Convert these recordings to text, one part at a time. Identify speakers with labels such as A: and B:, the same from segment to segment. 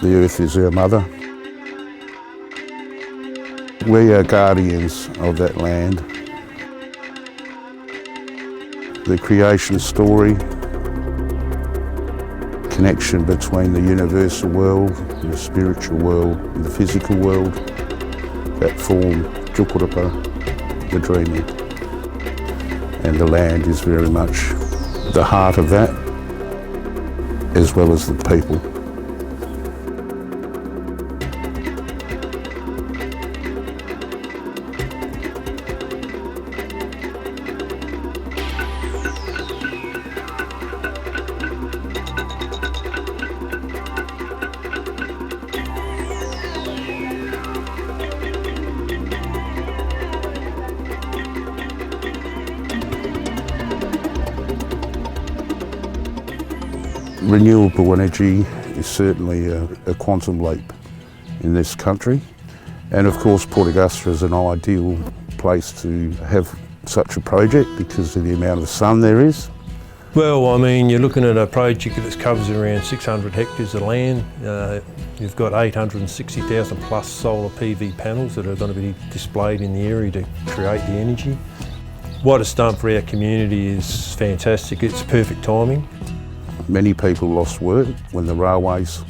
A: The earth is our mother. We are guardians of that land. The creation story, connection between the universal world, the spiritual world and the physical world, that form Jukurapa, the dreaming. And the land is very much the heart of that, as well as the people. Renewable energy is certainly a quantum leap in this country, and of course Port Augusta is an ideal place to have such a project because of the amount of sun there is.
B: Well, I mean, you're looking at a project that covers around 600 hectares of land. You've got 860,000 plus solar PV panels that are going to be displayed in the area to create the energy. What it's done for our community is fantastic. It's perfect timing.
A: Many people lost work when the railways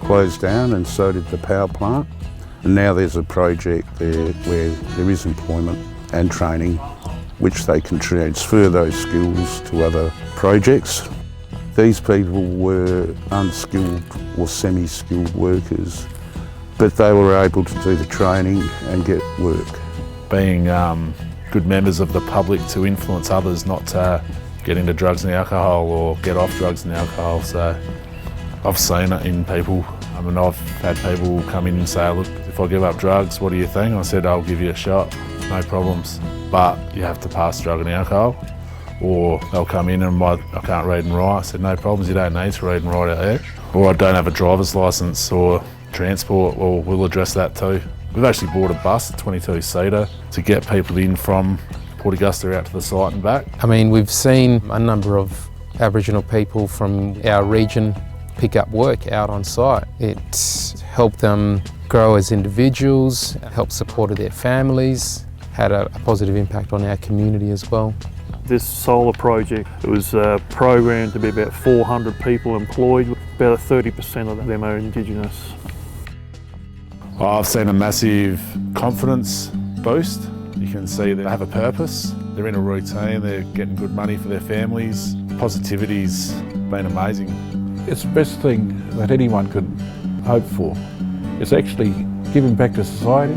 A: closed down, and so did the power plant. And now there's a project there where there is employment and training, which they can transfer those skills to other projects. These people were unskilled or semi-skilled workers, but they were able to do the training and get work.
C: Being good members of the public to influence others not to get into drugs and alcohol or get off drugs and alcohol. So I've seen it in people. I mean, I've had people come in and say, look, if I give up drugs, what do you think? I said, I'll give you a shot, no problems. But you have to pass drug and alcohol. Or they'll come in and I can't read and write. I said, no problems, you don't need to read and write out there. Or I don't have a driver's licence or transport, well, we'll address that too. We've actually bought a bus, a 22-seater, to get people in from Port Augusta out to the site and back.
D: I mean, we've seen a number of Aboriginal people from our region pick up work out on site. It's helped them grow as individuals, helped support their families, had a positive impact on our community as well.
E: This solar project, it was programmed to be about 400 people employed, about 30% of them are Indigenous.
C: I've seen a massive confidence boost. You can see they have a purpose, they're in a routine, they're getting good money for their families. Positivity's been amazing.
F: It's the best thing that anyone could hope for. It's actually giving back to society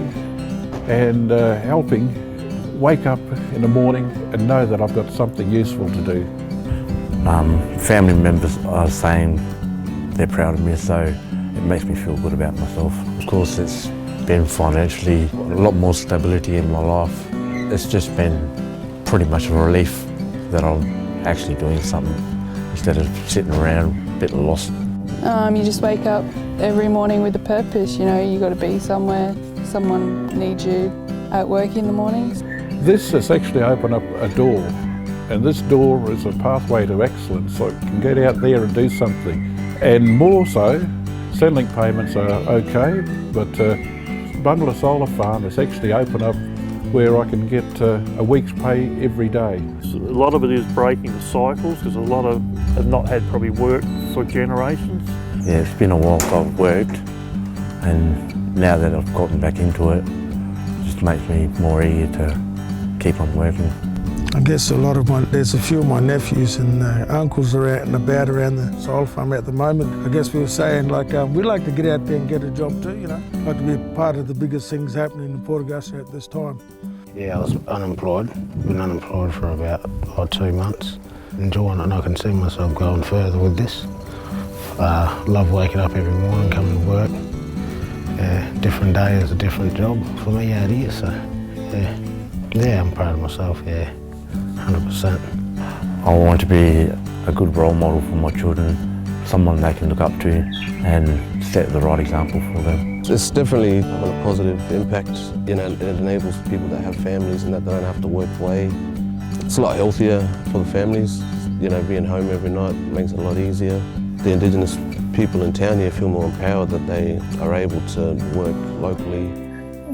F: and helping wake up in the morning and know that I've got something useful to do.
G: Family members are saying they're proud of me, so it makes me feel good about myself. Of course, it's been financially a lot more stability in my life. It's just been pretty much a relief that I'm actually doing something instead of sitting around a bit lost.
H: You just wake up every morning with a purpose, you know, you got to be somewhere, someone needs you at work in the mornings.
F: This has actually opened up a door, and this door is a pathway to excellence, so you can get out there and do something. And more so, Centrelink payments are okay, but Bungala Solar Farm has actually opened up where I can get a week's pay every day.
E: A lot of it is breaking the cycles because a lot of have not had probably work for generations.
G: Yeah, it's been a while since I've worked, and now that I've gotten back into it, it just makes me more eager to keep on working.
I: I guess there's a few of my nephews and uncles are out and about around the solar farm at the moment. I guess we were saying we like to get out there and get a job too, you know. Like to be a part of the biggest things happening in Port Augusta at this time.
J: Yeah, I was unemployed. Been unemployed for about 2 months. Enjoying it, and I can see myself going further with this. Love waking up every morning, coming to work. Different day is a different job for me out here, so yeah, I'm proud of myself, yeah. 100%.
G: I want to be a good role model for my children, someone they can look up to and set the right example for them.
K: It's definitely having a positive impact. You know, it enables people that have families and that they don't have to work away. It's a lot healthier for the families. You know, being home every night makes it a lot easier. The Indigenous people in town here feel more empowered that they are able to work locally.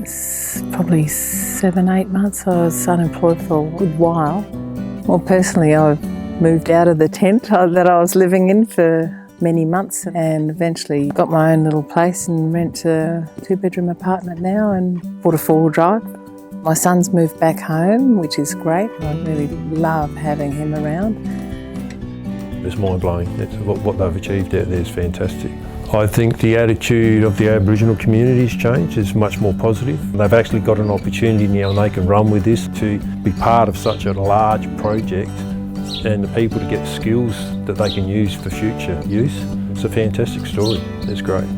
L: It's probably 7, 8 months. I was unemployed for a good while. Well, personally, I've moved out of the tent that I was living in for many months and eventually got my own little place and rent a 2-bedroom apartment now and bought a 4-wheel drive. My son's moved back home, which is great. I really love having him around.
B: It's mind-blowing. What they've achieved out there is fantastic. I think the attitude of the Aboriginal community's changed. It's much more positive. They've actually got an opportunity now and they can run with this to be part of such a large project and the people to get skills that they can use for future use. It's a fantastic story. It's great.